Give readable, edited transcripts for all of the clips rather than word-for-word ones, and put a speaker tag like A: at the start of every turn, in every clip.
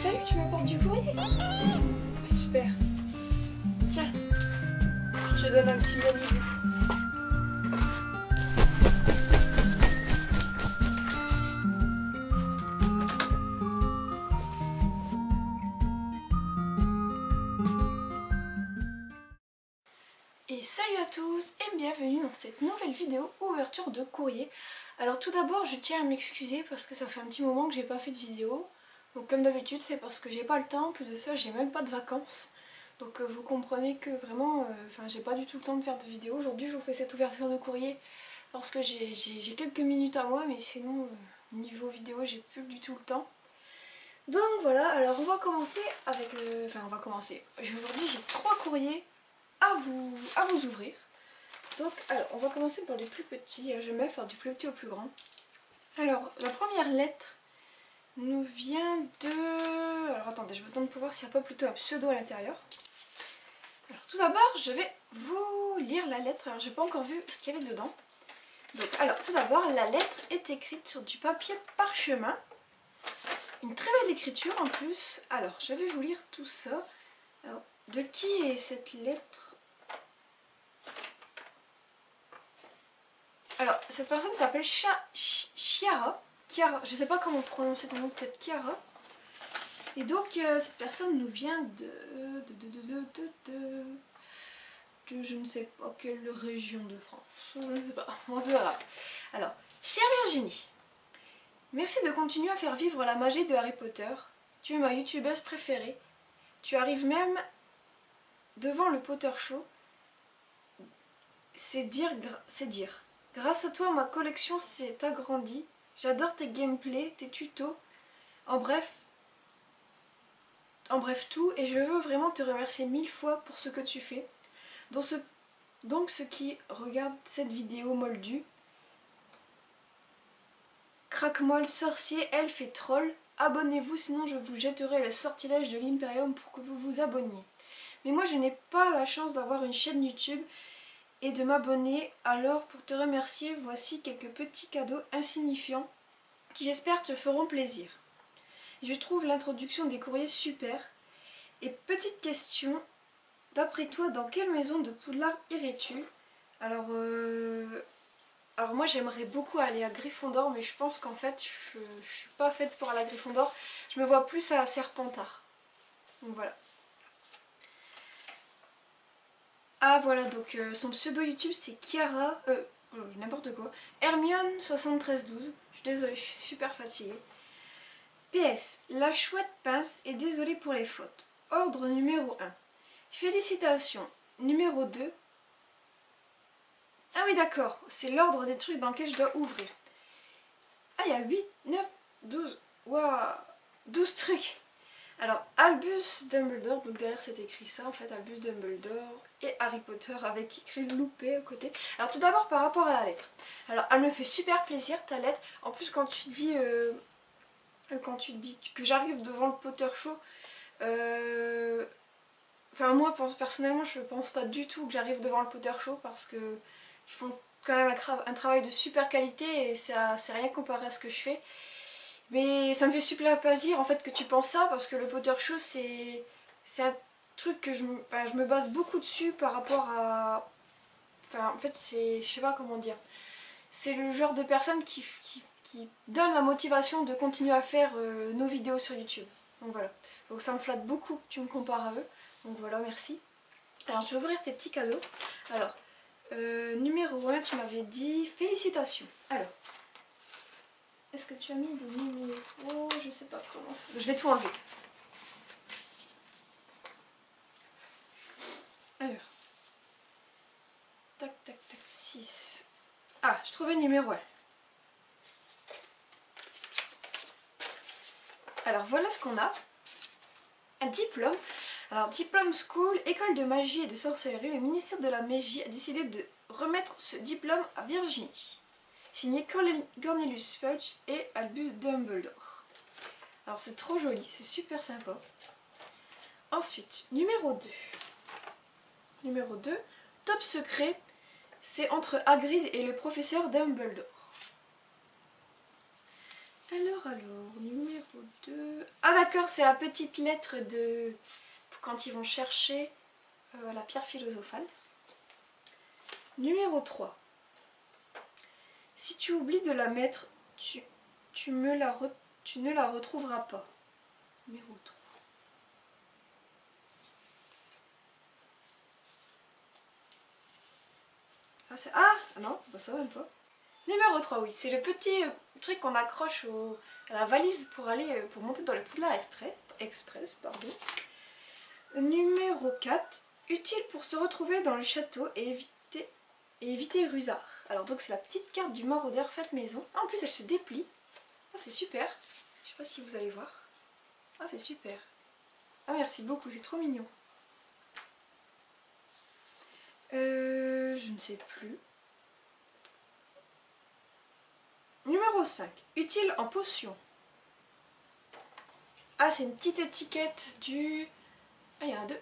A: salut, tu m'apportes du courrier? Super. Tiens, je te donne un petit manibou. Et salut à tous et bienvenue dans cette nouvelle vidéo ouverture de courrier. Alors tout d'abord je tiens à m'excuser parce que ça fait un petit moment que j'ai pas fait de vidéo. Donc comme d'habitude c'est parce que j'ai pas le temps, en plus de ça j'ai même pas de vacances. Donc vous comprenez que vraiment, j'ai pas du tout le temps de faire de vidéo. Aujourd'hui je vous fais cette ouverture de courrier parce que j'ai quelques minutes à moi, mais sinon niveau vidéo j'ai plus du tout le temps. Donc voilà, alors on va commencer avec... Aujourd'hui j'ai 3 courriers à vous ouvrir. Donc alors on va commencer par les plus petits, j'aime bien faire du plus petit au plus grand. Alors la première lettre nous vient de... Alors attendez, je vais attendre pour voir s'il n'y a pas plutôt un pseudo à l'intérieur. Alors tout d'abord je vais vous lire la lettre, alors j'ai pas encore vu ce qu'il y avait dedans. Donc alors tout d'abord la lettre est écrite sur du papier parchemin. Une très belle écriture en plus. Alors je vais vous lire tout ça. Alors de qui est cette lettre? Alors, cette personne s'appelle Chiara. Je sais pas comment prononcer ton nom, peut-être Chiara. Et donc, cette personne nous vient de je ne sais pas quelle région de France. Je ne sais pas. Bon, c'est pas grave. Alors, chère Virginie, merci de continuer à faire vivre la magie de Harry Potter. Tu es ma youtubeuse préférée. Tu arrives même devant le Potter Show. C'est dire. Grâce à toi, ma collection s'est agrandie. J'adore tes gameplays, tes tutos, en bref tout, et je veux vraiment te remercier 1000 fois pour ce que tu fais. Donc ceux qui regardent cette vidéo moldue, craque-molle, sorcier, elfe et troll, abonnez-vous sinon je vous jetterai le sortilège de l'Imperium pour que vous vous abonniez. Mais moi je n'ai pas la chance d'avoir une chaîne YouTube et de m'abonner, alors pour te remercier, voici quelques petits cadeaux insignifiants qui j'espère te feront plaisir. Je trouve l'introduction des courriers super. Et petite question, d'après toi, dans quelle maison de Poudlard irais-tu? Alors moi j'aimerais beaucoup aller à Gryffondor, mais je pense qu'en fait je suis pas faite pour aller à Gryffondor. Je me vois plus à Serpentard. Donc voilà. Ah voilà, donc son pseudo YouTube c'est Chiara, n'importe quoi, Hermione7312. Je suis désolée, je suis super fatiguée. PS, la chouette pince est désolée pour les fautes. Ordre numéro 1. Félicitations. Numéro 2. Ah oui d'accord, c'est l'ordre des trucs dans lequel je dois ouvrir. Ah il y a 8, 9, 12. Waouh, 12 trucs. Alors, Albus Dumbledore, donc derrière c'est écrit ça en fait, Albus Dumbledore et Harry Potter avec écrit loupé à côté. Alors tout d'abord par rapport à la lettre. Alors elle me fait super plaisir ta lettre. En plus quand tu dis que j'arrive devant le Potter Show, moi personnellement je pense pas du tout que j'arrive devant le Potter Show parce que ils font quand même un travail de super qualité et c'est rien comparé à ce que je fais. Mais ça me fait super plaisir en fait que tu penses ça parce que le Potter Show c'est un truc que je me base beaucoup dessus par rapport à... en fait c'est... je sais pas comment dire. C'est le genre de personne qui donne la motivation de continuer à faire nos vidéos sur YouTube. Donc voilà. Donc ça me flatte beaucoup que tu me compares à eux. Donc voilà, merci. Alors je vais ouvrir tes petits cadeaux. Alors, numéro 1, tu m'avais dit félicitations. Alors, est-ce que tu as mis des numéros? Je sais pas comment. Je vais tout enlever. Alors. Tac, tac, tac, 6. Ah, je trouvais le numéro 1. Alors voilà ce qu'on a. Un diplôme. Alors Diplôme School, école de magie et de sorcellerie, le ministère de la magie a décidé de remettre ce diplôme à Virginie. Signé Cornelius Fudge et Albus Dumbledore. Alors c'est trop joli, c'est super sympa. Ensuite, numéro 2. Numéro 2, top secret, c'est entre Hagrid et le professeur Dumbledore. Alors, numéro 2... Ah d'accord, c'est la petite lettre de... quand ils vont chercher la pierre philosophale. Numéro 3. Si tu oublies de la mettre, tu ne la retrouveras pas. Numéro 3. Ah non, c'est pas ça même pas. Numéro 3, oui, c'est le petit truc qu'on accroche à la valise pour aller pour monter dans le Poudlard Express. Pardon. Numéro 4, utile pour se retrouver dans le château et éviter Rusard. Alors donc c'est la petite carte du maraudeur faite maison. Ah, en plus elle se déplie. Ah c'est super. Je sais pas si vous allez voir. Ah c'est super. Ah merci beaucoup, c'est trop mignon. Je ne sais plus. Numéro 5. Utile en potion. Ah, c'est une petite étiquette du... Ah, il y en a deux.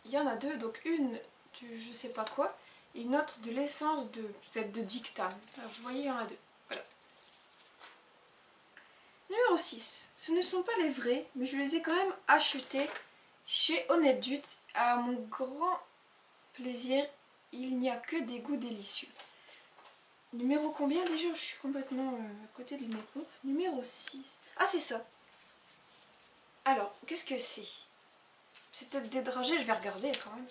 A: Il y en a deux, donc une du je sais pas quoi, et une autre de l'essence de... peut-être de dictane. Alors, vous voyez, il y en a deux. Voilà. Numéro 6. Ce ne sont pas les vrais, mais je les ai quand même achetés chez Honnête Dut. À mon grand plaisir, il n'y a que des goûts délicieux. Numéro combien déjà? Je suis complètement à côté de mes pompes. Numéro 6. Ah, c'est ça. Alors, qu'est-ce que c'est? C'est peut-être des dragées, je vais regarder quand même.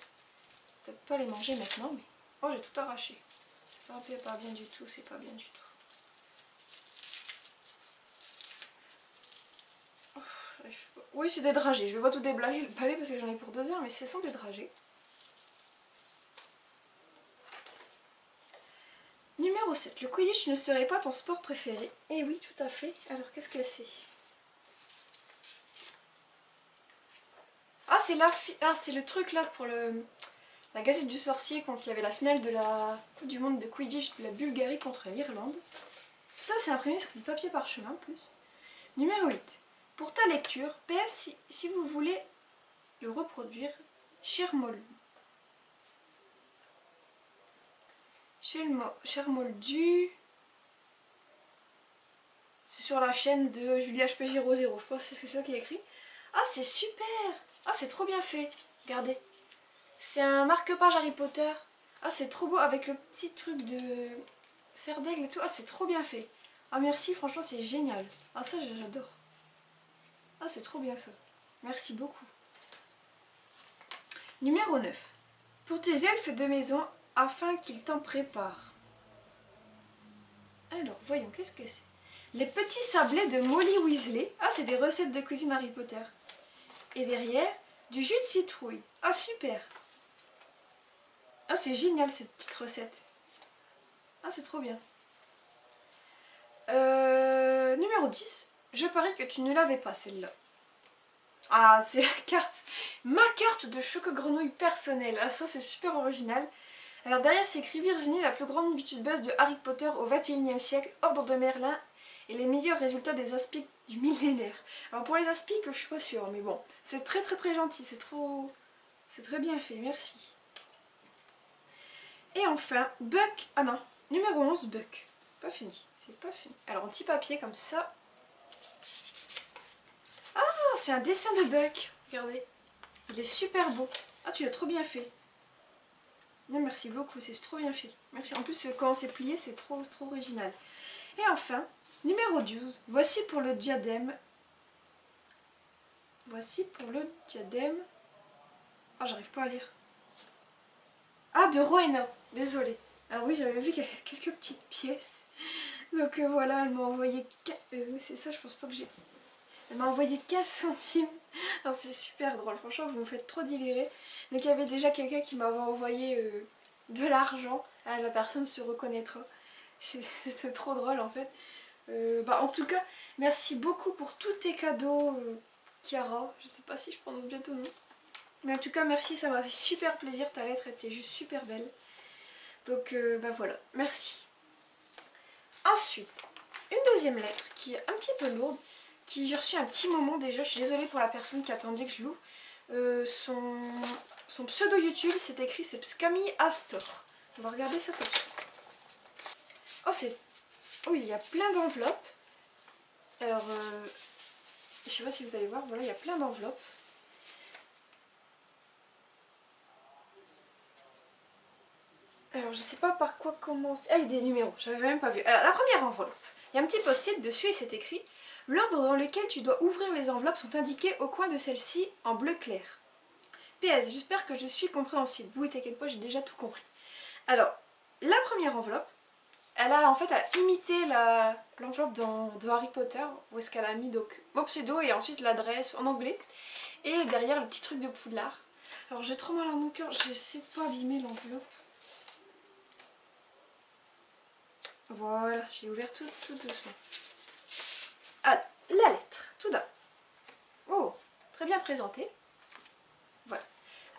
A: Peut-être pas les manger maintenant, mais... Oh, j'ai tout arraché. C'est pas bien du tout, c'est pas bien du tout. Oh, j'arrive pas. Oui, c'est des dragées. Je vais pas tout déblayer le palais parce que j'en ai pour 2 heures, mais ce sont des dragées. Numéro 7. Le Quidditch ne serait pas ton sport préféré. Eh oui, tout à fait. Alors, qu'est-ce que c'est? Ah, c'est le truc là pour la Gazette du Sorcier quand il y avait la finale de la Coupe du Monde de Quidditch de la Bulgarie contre l'Irlande. Tout ça, c'est imprimé sur du papier parchemin en plus. Numéro 8. Pour ta lecture, PS, si vous voulez le reproduire, cher Moldu, c'est sur la chaîne de Julie HPJ00, je pense que c'est ça qui est écrit. Ah, c'est super! Ah, c'est trop bien fait. Regardez. C'est un marque-page Harry Potter. Ah, c'est trop beau avec le petit truc de serre d'aigle et tout. Ah, c'est trop bien fait. Ah, merci, franchement, c'est génial. Ah, ça, j'adore. Ah, c'est trop bien ça. Merci beaucoup. Numéro 9. Pour tes elfes de maison, afin qu'ils t'en préparent. Alors, voyons, qu'est-ce que c'est? Les petits sablés de Molly Weasley. Ah, c'est des recettes de cuisine Harry Potter. Et derrière, du jus de citrouille. Ah, super. Ah, c'est génial cette petite recette. Ah, c'est trop bien. Numéro 10. Je parie que tu ne l'avais pas celle-là. Ah, c'est la carte. Ma carte de choco-grenouille personnelle. Ah, ça, c'est super original. Alors derrière, c'est écrit Virginie, la plus grande buzz de Harry Potter au XXIe siècle, Ordre de Merlin et les meilleurs résultats des aspics du millénaire. Alors pour les aspics, je suis pas sûre, mais bon, c'est très très très gentil, c'est très bien fait, merci. Et enfin, Buck, ah non, numéro 11, Buck. Pas fini, c'est pas fini. Alors un petit papier comme ça. Ah, c'est un dessin de Buck, regardez. Il est super beau. Ah, tu l'as trop bien fait. Non, merci beaucoup, c'est trop bien fait. Merci. En plus, quand c'est plié, c'est trop original. Et enfin, numéro 12. Voici pour le diadème. Voici pour le diadème. Ah, j'arrive pas à lire. Ah, de Rowena. Désolée. Alors oui, j'avais vu qu'il y avait quelques petites pièces. Donc voilà, elle m'a envoyé... c'est ça, je pense pas que j'ai... Elle m'a envoyé 15 centimes. Alors c'est super drôle, franchement vous me faites trop délirer. Donc il y avait déjà quelqu'un qui m'avait envoyé de l'argent. Ah, la personne se reconnaîtra. C'était trop drôle en fait. En tout cas, merci beaucoup pour tous tes cadeaux, Chiara. Je sais pas si je prononce bien ton nom. Mais en tout cas, merci, ça m'a fait super plaisir. Ta lettre était juste super belle. Donc voilà, merci. Ensuite, une deuxième lettre qui est un petit peu lourde. J'ai reçu un petit moment déjà, je suis désolée pour la personne qui attendait que je l'ouvre. Son pseudo YouTube, c'est écrit, c'est Pskami Astor. On va regarder ça tout de suite. Oh, il y a plein d'enveloppes. Alors, je sais pas si vous allez voir, voilà, il y a plein d'enveloppes. Alors, je sais pas par quoi commencer. Ah, il y a des numéros, j'avais même pas vu. Alors, la première enveloppe, il y a un petit post-it dessus et c'est écrit: l'ordre dans lequel tu dois ouvrir les enveloppes sont indiqués au coin de celle-ci en bleu clair. PS, j'espère que je suis compréhensible. Oui, t'inquiète pas, j'ai déjà tout compris. Alors, la première enveloppe, elle a en fait imité l'enveloppe de Harry Potter, où est-ce qu'elle a mis donc mon pseudo et ensuite l'adresse en anglais, et derrière le petit truc de Poudlard. Alors j'ai trop mal à mon cœur, je sais pas abîmer l'enveloppe. Voilà, j'ai ouvert tout doucement. Ah, la lettre, tout d'abord. Oh, très bien présenté. Voilà.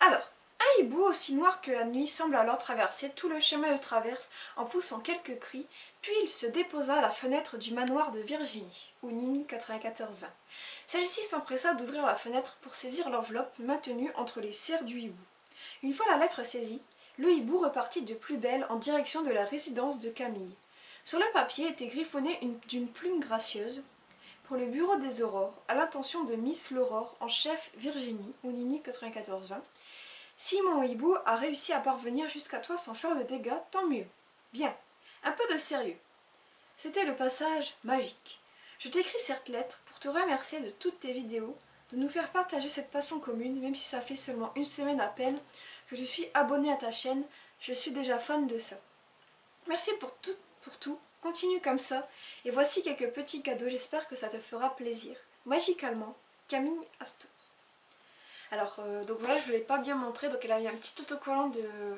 A: Alors, un hibou aussi noir que la nuit semble alors traverser tout le chemin de traverse en poussant quelques cris, puis il se déposa à la fenêtre du manoir de Virginie, Ounine 94-20. Celle-ci s'empressa d'ouvrir la fenêtre pour saisir l'enveloppe maintenue entre les serres du hibou. Une fois la lettre saisie, le hibou repartit de plus belle en direction de la résidence de Camille. Sur le papier était griffonné d'une plume gracieuse: pour le bureau des aurores, à l'intention de Miss l'Aurore en chef Virginie, Ounini 94-20. Si mon hibou a réussi à parvenir jusqu'à toi sans faire de dégâts, tant mieux. Bien, un peu de sérieux. C'était le passage magique. Je t'écris cette lettre pour te remercier de toutes tes vidéos, de nous faire partager cette passion commune, même si ça fait seulement une semaine à peine que je suis abonnée à ta chaîne, je suis déjà fan de ça. Merci pour tout, continue comme ça, et voici quelques petits cadeaux, j'espère que ça te fera plaisir. Magicalement, Camille Astor. Alors, donc voilà, je ne vous l'ai pas bien montré, donc elle a mis un petit autocollant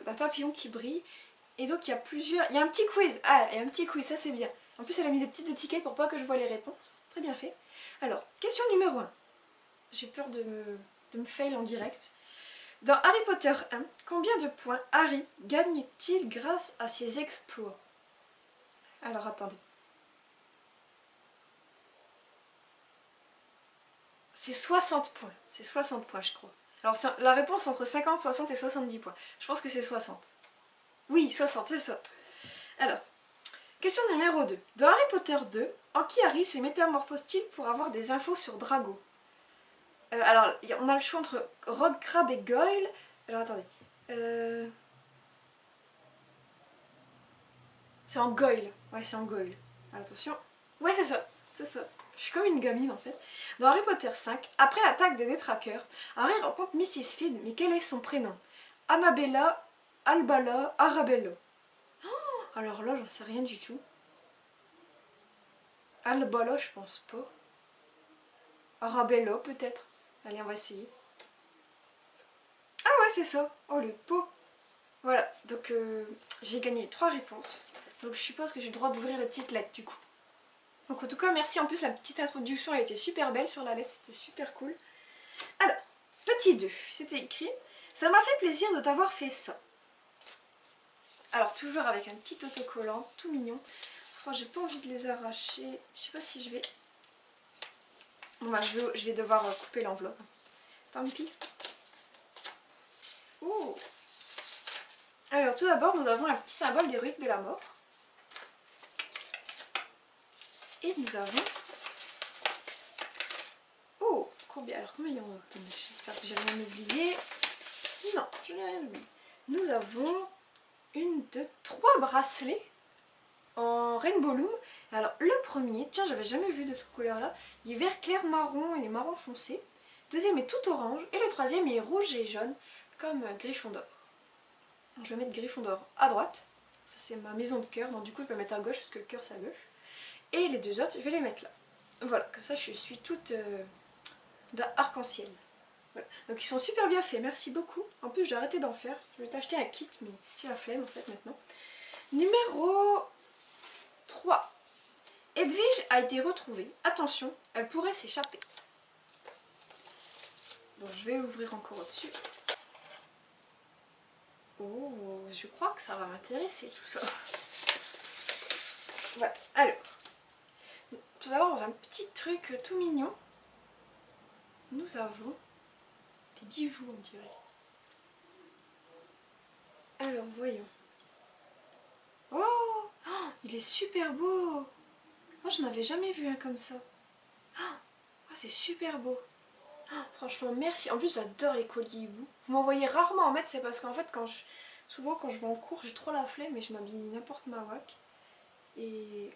A: d'un papillon qui brille, et donc il y a plusieurs, il y a un petit quiz, il y a un petit quiz, ça c'est bien. En plus elle a mis des petites étiquettes pour pas que je vois les réponses, très bien fait. Alors, question numéro 1, j'ai peur de me fail en direct. Dans Harry Potter 1, combien de points Harry gagne-t-il grâce à ses exploits? Alors attendez. C'est 60 points. C'est 60 points, je crois. Alors la réponse entre 50, 60 et 70 points. Je pense que c'est 60. Oui, 60, c'est ça. Alors, question numéro 2. Dans Harry Potter 2, en qui Harry se métamorphose-t-il pour avoir des infos sur Drago? Alors, on a le choix entre Rogue, Crabbe et Goyle. Alors attendez. C'est en Goyle. Ouais, c'est en Goyle. Attention. Ouais, c'est ça. C'est ça. Je suis comme une gamine en fait. Dans Harry Potter 5, après l'attaque des détraqueurs, Harry rencontre Mrs. Finn, mais quel est son prénom? Annabella, Albala, Arabella. Oh, alors là, j'en sais rien du tout. Albala, je pense pas. Arabella, peut-être. Allez, on va essayer. Ah ouais, c'est ça. Oh, le pot. Voilà, donc j'ai gagné 3 réponses. Donc je suppose que j'ai le droit d'ouvrir la petite lettre du coup. Donc en tout cas, merci. En plus, la petite introduction, elle était super belle sur la lettre. C'était super cool. Alors, petit 2, c'était écrit: ça m'a fait plaisir de t'avoir fait ça. Alors, toujours avec un petit autocollant, tout mignon. Oh, j'ai pas envie de les arracher. Je sais pas si je vais... Bon, bah, je vais devoir couper l'enveloppe. Tant pis. Oh. Alors, tout d'abord, nous avons un petit symbole d'héroïque de la mort. Et nous avons... Oh, combien? Alors, combien il y en a? J'espère que j'ai rien oublié. Non, je n'ai rien oublié. Nous avons 1, 2, 3 bracelets en Rainbow Loom. Alors le premier, tiens, j'avais jamais vu de cette couleur là, il est vert clair marron et marron foncé. Le deuxième est tout orange et le troisième est rouge et jaune comme Gryffondor. Je vais mettre Gryffondor à droite, ça c'est ma maison de cœur, donc du coup je vais mettre à gauche parce que le cœur c'est à gauche. Et les deux autres, je vais les mettre là. Voilà, comme ça je suis toute d'arc-en-ciel. Voilà. Donc ils sont super bien faits, merci beaucoup. En plus j'ai arrêté d'en faire, je vais t'acheter un kit mais j'ai la flemme en fait maintenant. Numéro 3. Edwige a été retrouvée. Attention, elle pourrait s'échapper. Bon, je vais ouvrir encore au-dessus. Oh, je crois que ça va m'intéresser tout ça. Voilà, alors. Tout d'abord, dans un petit truc tout mignon, nous avons des bijoux, on dirait. Alors, voyons. Oh, oh, il est super beau. Moi, je n'avais jamais vu un comme ça. Oh, c'est super beau. Oh, franchement, merci. En plus, j'adore les colliers hibou. Vous m'en voyez rarement en mettre, c'est parce qu'en fait, souvent quand je vais en cours, j'ai trop la flemme et je m'habille n'importe ma wack. Et...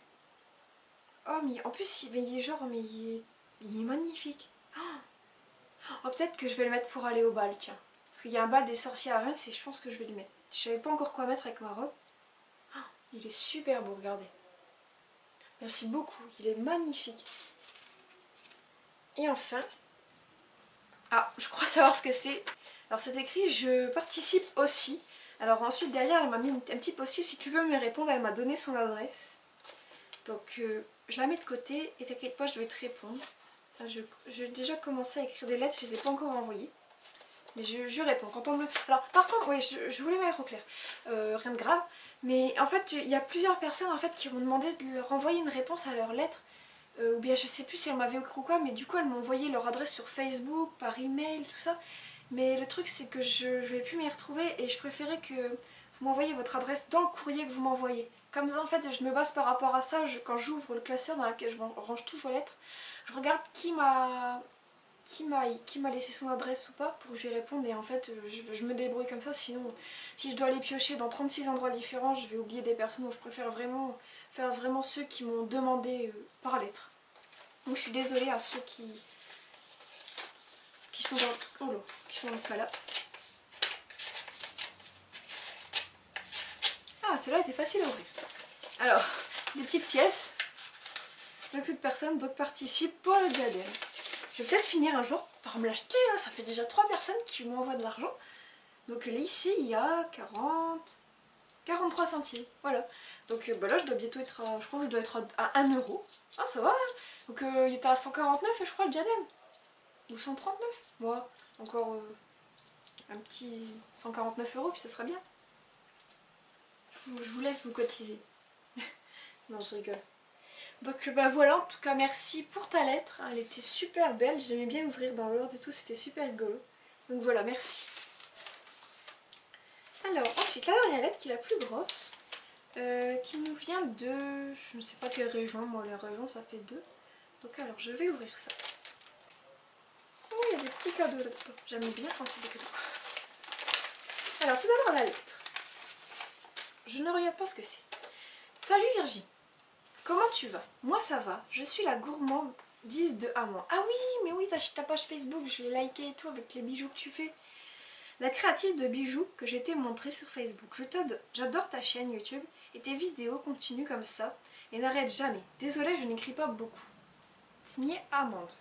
A: Oh, mais en plus, il est genre, mais il est magnifique. Oh, peut-être que je vais le mettre pour aller au bal, tiens. Parce qu'il y a un bal des sorciers à Reims et je pense que je vais le mettre. Je savais pas encore quoi mettre avec ma robe. Il est super beau, regardez. Merci beaucoup, il est magnifique. Et enfin... Ah, je crois savoir ce que c'est. Alors c'est écrit « Je participe aussi ». Alors ensuite derrière elle m'a mis un petit post-it « Si tu veux me répondre », elle m'a donné son adresse. Donc je la mets de côté et t'inquiète pas, je vais te répondre. J'ai déjà commencé à écrire des lettres, je les ai pas encore envoyées. Mais je réponds quand on me... Alors par contre, oui, je voulais mettre au clair. Rien de grave. Mais en fait, il y a plusieurs personnes en fait qui m'ont demandé de leur envoyer une réponse à leur lettre. Ou bien je sais plus si elles m'avaient écrit ou quoi, mais du coup elles m'ont envoyé leur adresse sur Facebook, par email, tout ça. Mais le truc c'est que je vais plus m'y retrouver et je préférais que vous m'envoyiez votre adresse dans le courrier que vous m'envoyez. Comme ça en fait je me base par rapport à ça, quand j'ouvre le classeur dans lequel je range toutes vos lettres, je regarde qui m'a laissé son adresse ou pas pour que je lui réponde et en fait je me débrouille comme ça, sinon si je dois aller piocher dans 36 endroits différents je vais oublier des personnes, donc je préfère vraiment faire vraiment ceux qui m'ont demandé par lettre. Donc je suis désolée à ceux qui sont dans... Oh là, qui sont pas là. Ah, celle-là était facile à ouvrir. Alors, des petites pièces. Donc cette personne participe pour le diadème. Je vais peut-être finir un jour par me l'acheter, hein. Ça fait déjà 3 personnes qui m'envoient de l'argent. Donc là ici il y a 43 centimes. Voilà. Donc bah là je dois bientôt être à, je crois que je dois être à 1 euro. Ah ça va hein. Donc il était à 149 je crois le diadème. Ou 139. Moi, encore un petit 149 € puis ça sera bien. Je vous laisse vous cotiser. Non je rigole. Donc bah voilà, en tout cas merci pour ta lettre, elle était super belle, j'aimais bien ouvrir dans l'ordre et tout, c'était super rigolo. Donc voilà, merci. Alors ensuite la dernière lettre qui est la plus grosse, qui nous vient de, je ne sais pas quelle région, moi les régions ça fait 2. Donc alors je vais ouvrir ça. Oh il y a des petits cadeaux là-dedans, j'aime bien quand c'est des cadeaux. Alors tout d'abord la lettre, je ne regarde pas ce que c'est. Salut Virginie. Comment tu vas? Moi ça va, je suis la gourmandise de Amand. Ah oui, mais oui, ta page Facebook, je l'ai liké et tout avec les bijoux que tu fais. La créatrice de bijoux que je t'ai montré sur Facebook. J'adore ta chaîne YouTube et tes vidéos continuent comme ça et n'arrêtent jamais. Désolée, je n'écris pas beaucoup. Signé Amande.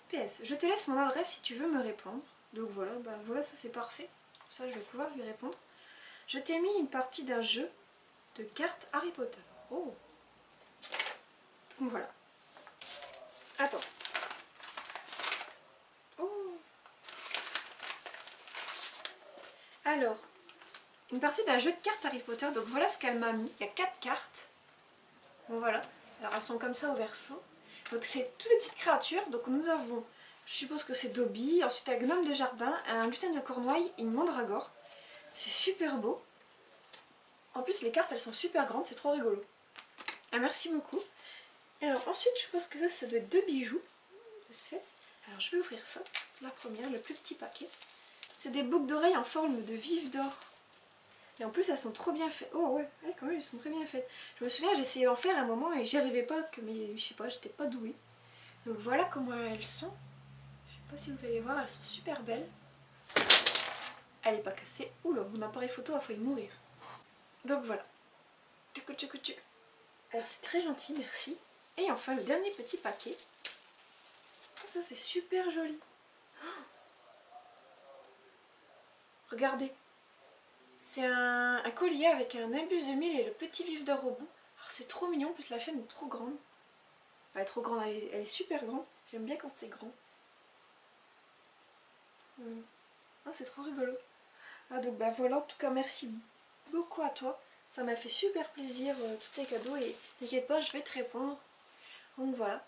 A: PS, je te laisse mon adresse si tu veux me répondre. Donc voilà, bah voilà, ça c'est parfait. Comme ça je vais pouvoir lui répondre. Je t'ai mis une partie d'un jeu de cartes Harry Potter. Oh. Donc voilà. Attends. Oh. Alors, une partie d'un jeu de cartes Harry Potter. Donc voilà ce qu'elle m'a mis. Il y a 4 cartes. Bon voilà. Alors elles sont comme ça au verso. Donc c'est toutes des petites créatures. Donc nous avons, je suppose que c'est Dobby. Ensuite un gnome de jardin, un lutin de Cornouailles et une mandragore. C'est super beau. En plus les cartes elles sont super grandes. C'est trop rigolo. Ah, merci beaucoup. Et alors ensuite je suppose que ça doit être 2 bijoux. De ce fait. Alors je vais ouvrir ça. La première, le plus petit paquet. C'est des boucles d'oreilles en forme de vif d'or. Et en plus elles sont trop bien faites. Oh ouais, quand même elles sont très bien faites. Je me souviens j'ai essayé d'en faire un moment et j'y arrivais pas, mais je sais pas, j'étais pas douée. Donc voilà comment elles sont. Je sais pas si vous allez voir, elles sont super belles. Elle est pas cassée. Oula, mon appareil photo a failli mourir. Donc voilà. Alors c'est très gentil, merci. Et enfin le dernier petit paquet. Oh, ça c'est super joli. Regardez. C'est un collier avec un imbus de mille et le petit vif d'or au bout. Alors c'est trop mignon, en plus la chaîne est trop grande. Enfin, elle est trop grande, elle est super grande. J'aime bien quand c'est grand. Ah, c'est trop rigolo. Ah donc bah voilà, en tout cas merci beaucoup à toi. Ça m'a fait super plaisir tous tes cadeaux et t'inquiète pas, je vais te répondre. Donc voilà.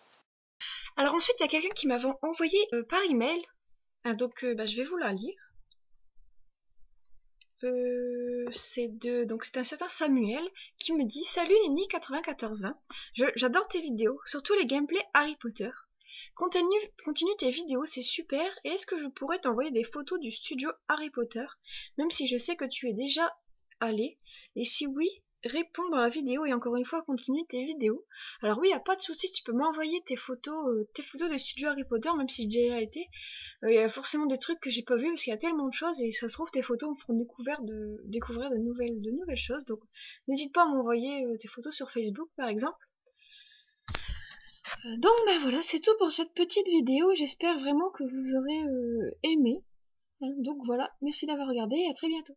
A: Alors ensuite il y a quelqu'un qui m'avait envoyé par email. Donc je vais vous la lire. Donc c'est un certain Samuel qui me dit: Salut Nini 9420, j'adore tes vidéos, surtout les gameplays Harry Potter. Continue tes vidéos, c'est super. Et est-ce que je pourrais t'envoyer des photos du studio Harry Potter, même si je sais que tu es déjà allé? Et si oui, réponds dans la vidéo et encore une fois, continue tes vidéos. Alors oui, y a pas de souci, tu peux m'envoyer tes photos de studio Harry Potter, même si j'ai déjà été. Il y a forcément des trucs que j'ai pas vu parce qu'il y a tellement de choses et ça se trouve tes photos me feront découvrir de nouvelles choses. Donc n'hésite pas à m'envoyer tes photos sur Facebook par exemple. Donc bah voilà, c'est tout pour cette petite vidéo. J'espère vraiment que vous aurez aimé. Donc voilà, merci d'avoir regardé et à très bientôt.